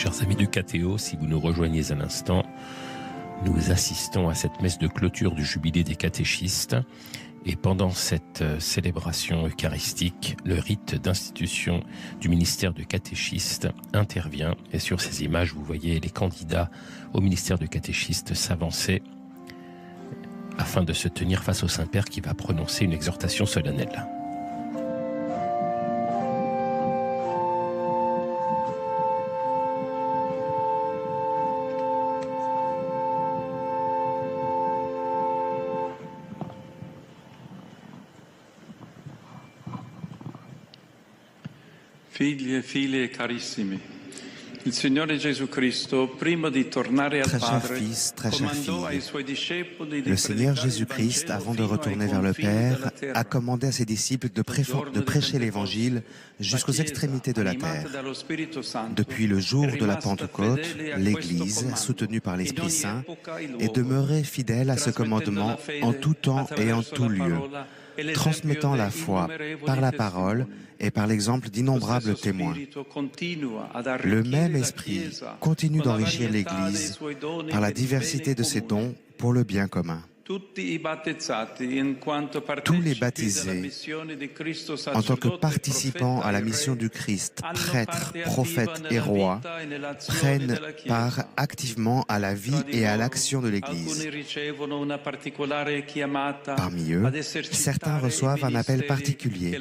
Chers amis du KTO, si vous nous rejoignez à l'instant, nous assistons à cette messe de clôture du jubilé des catéchistes. Et pendant cette célébration eucharistique, le rite d'institution du ministère de catéchiste intervient. Et sur ces images, vous voyez les candidats au ministère de catéchiste s'avancer afin de se tenir face au Saint-Père qui va prononcer une exhortation solennelle. Figli e figlie carissimi, il Signore Gesù Cristo, prima di tornare al Padre, comandò ai suoi discepoli di Le Seigneur Jésus-Christ, avant de retourner vers le Père, a commandé à ses disciples de prêcher l'Évangile jusqu'aux extrémités de la terre. Depuis le jour de la Pentecôte, l'Église, soutenue par l'Esprit Saint, est demeurée fidèle à ce commandement en tout temps et en tout lieu, transmettant la foi par la parole et par l'exemple d'innombrables témoins. Le même Esprit continue d'enrichir l'Église par la diversité de ses dons pour le bien commun. Tous les baptisés, en tant que participants à la mission du Christ, prêtres, prophètes et rois, prennent part activement à la vie et à l'action de l'Église. Parmi eux, certains reçoivent un appel particulier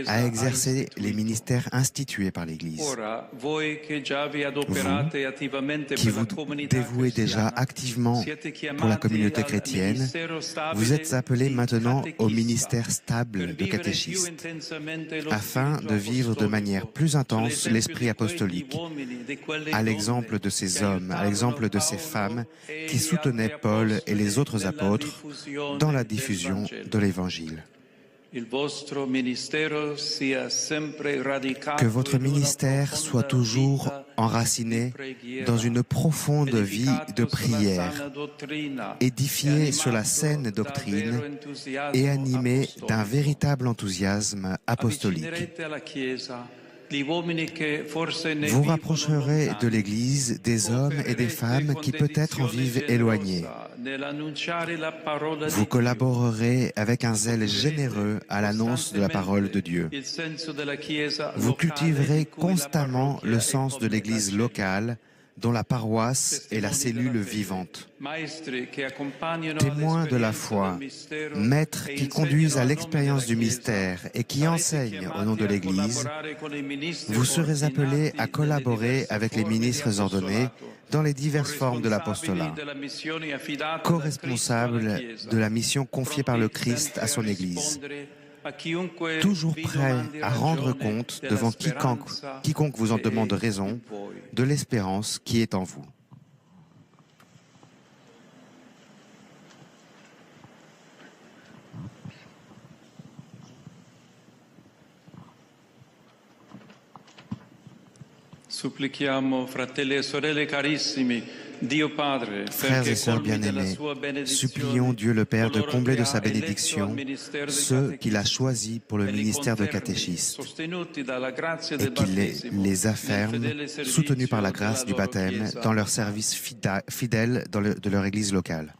à exercer les ministères institués par l'Église. Vous, qui vous dévouez déjà activement pour la communauté chrétienne, vous êtes appelés maintenant au ministère stable de catéchiste, afin de vivre de manière plus intense l'esprit apostolique, à l'exemple de ces hommes, à l'exemple de ces femmes qui soutenaient Paul et les autres apôtres dans la diffusion de l'Évangile. Que votre ministère soit toujours enraciné dans une profonde vie de prière, édifié sur la saine doctrine et animé d'un véritable enthousiasme apostolique. Vous rapprocherez de l'Église des hommes et des femmes qui peut-être en vivent éloignés. Vous collaborerez avec un zèle généreux à l'annonce de la parole de Dieu. Vous cultiverez constamment le sens de l'Église locale, dont la paroisse est la cellule vivante. Témoins de la foi, maîtres qui conduisent à l'expérience du mystère et qui enseignent au nom de l'Église, vous serez appelés à collaborer avec les ministres ordonnés dans les diverses formes de l'apostolat, co-responsables de la mission confiée par le Christ à son Église, toujours prêts à rendre compte devant quiconque vous en demande raison de l'espérance qui est en vous. Supplichiamo, fratelli e sorelle carissimi, Dio Padre, Frères et sœurs bien-aimés, supplions Dieu le Père de combler de sa bénédiction ceux qu'il a choisis pour le ministère de catéchistes et qu'il les afferme, soutenus par la grâce du baptême, dans leur service fidèle de leur Église locale.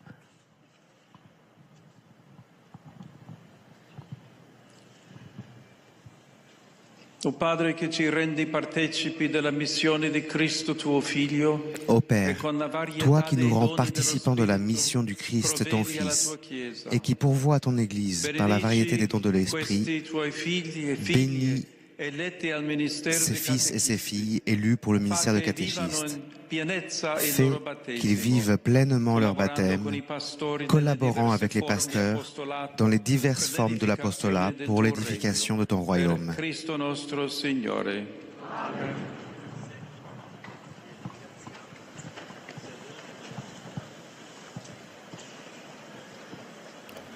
O Padre che ci rendi partecipi della missione di Cristo tuo Figlio, Ô Père, toi qui nous rends participants de la mission du Christ, ton Fils, et qui pourvois ton Église par la variété des dons de l'Esprit, bénis ses fils et ses filles élus pour le ministère de catéchiste. Fais qu'ils vivent pleinement leur baptême, collaborant avec les pasteurs dans les diverses formes de l'apostolat pour l'édification de ton royaume.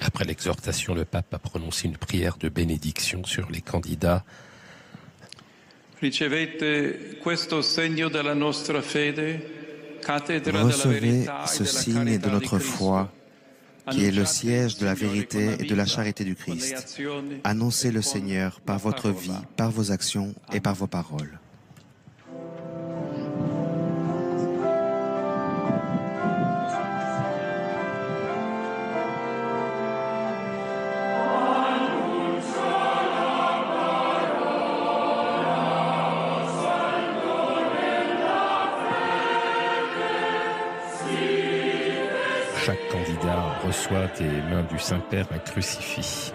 Après l'exhortation, le pape a prononcé une prière de bénédiction sur les candidats. Recevez ce signe de notre foi, qui est le siège de la vérité et de la charité du Christ. Annoncez le Seigneur par votre vie, par vos actions et par vos paroles. chaque candidat reçoit des mains du Saint-Père un crucifix.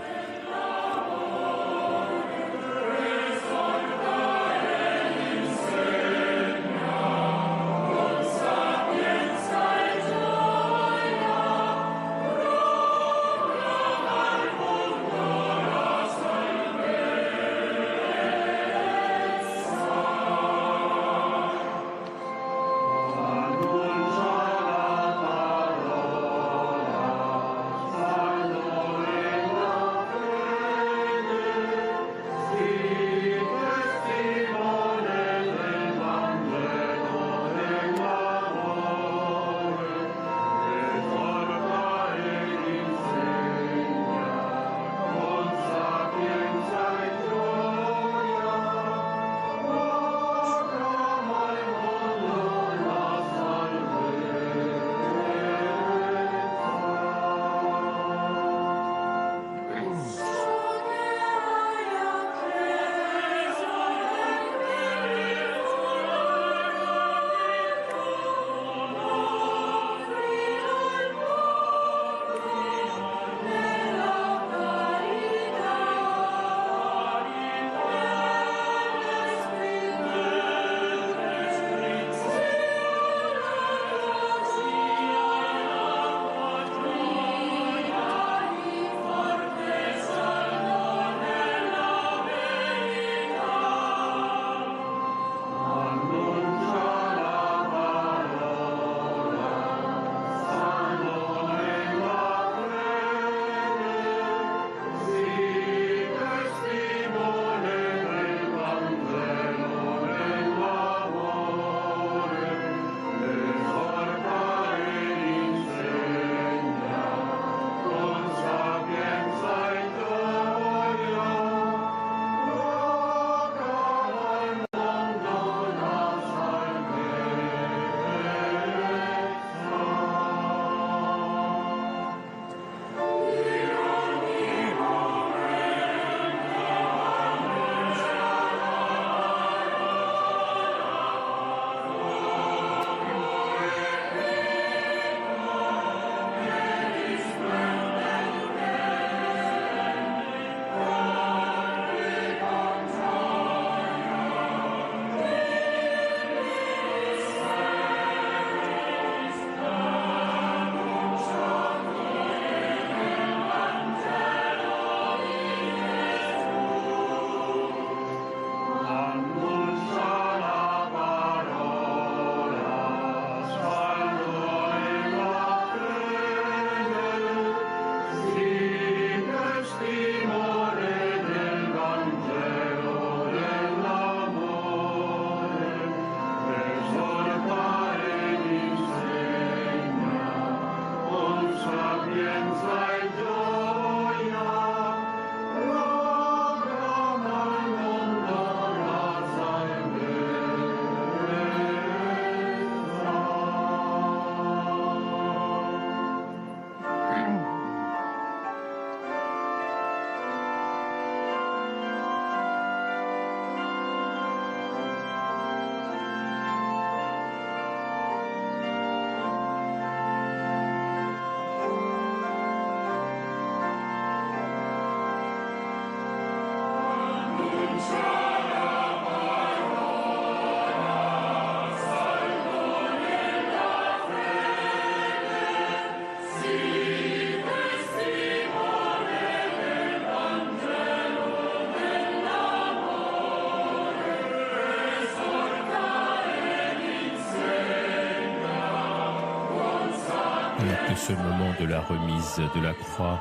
Alors que ce moment de la remise de la croix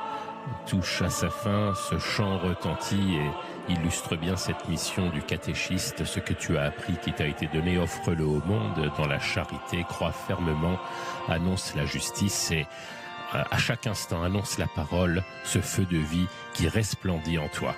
touche à sa fin, ce chant retentit et illustre bien cette mission du catéchiste. Ce que tu as appris qui t'a été donné, offre-le au monde dans la charité, crois fermement, annonce la justice et à chaque instant annonce la parole, ce feu de vie qui resplendit en toi.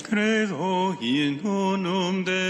Credo in unum Deum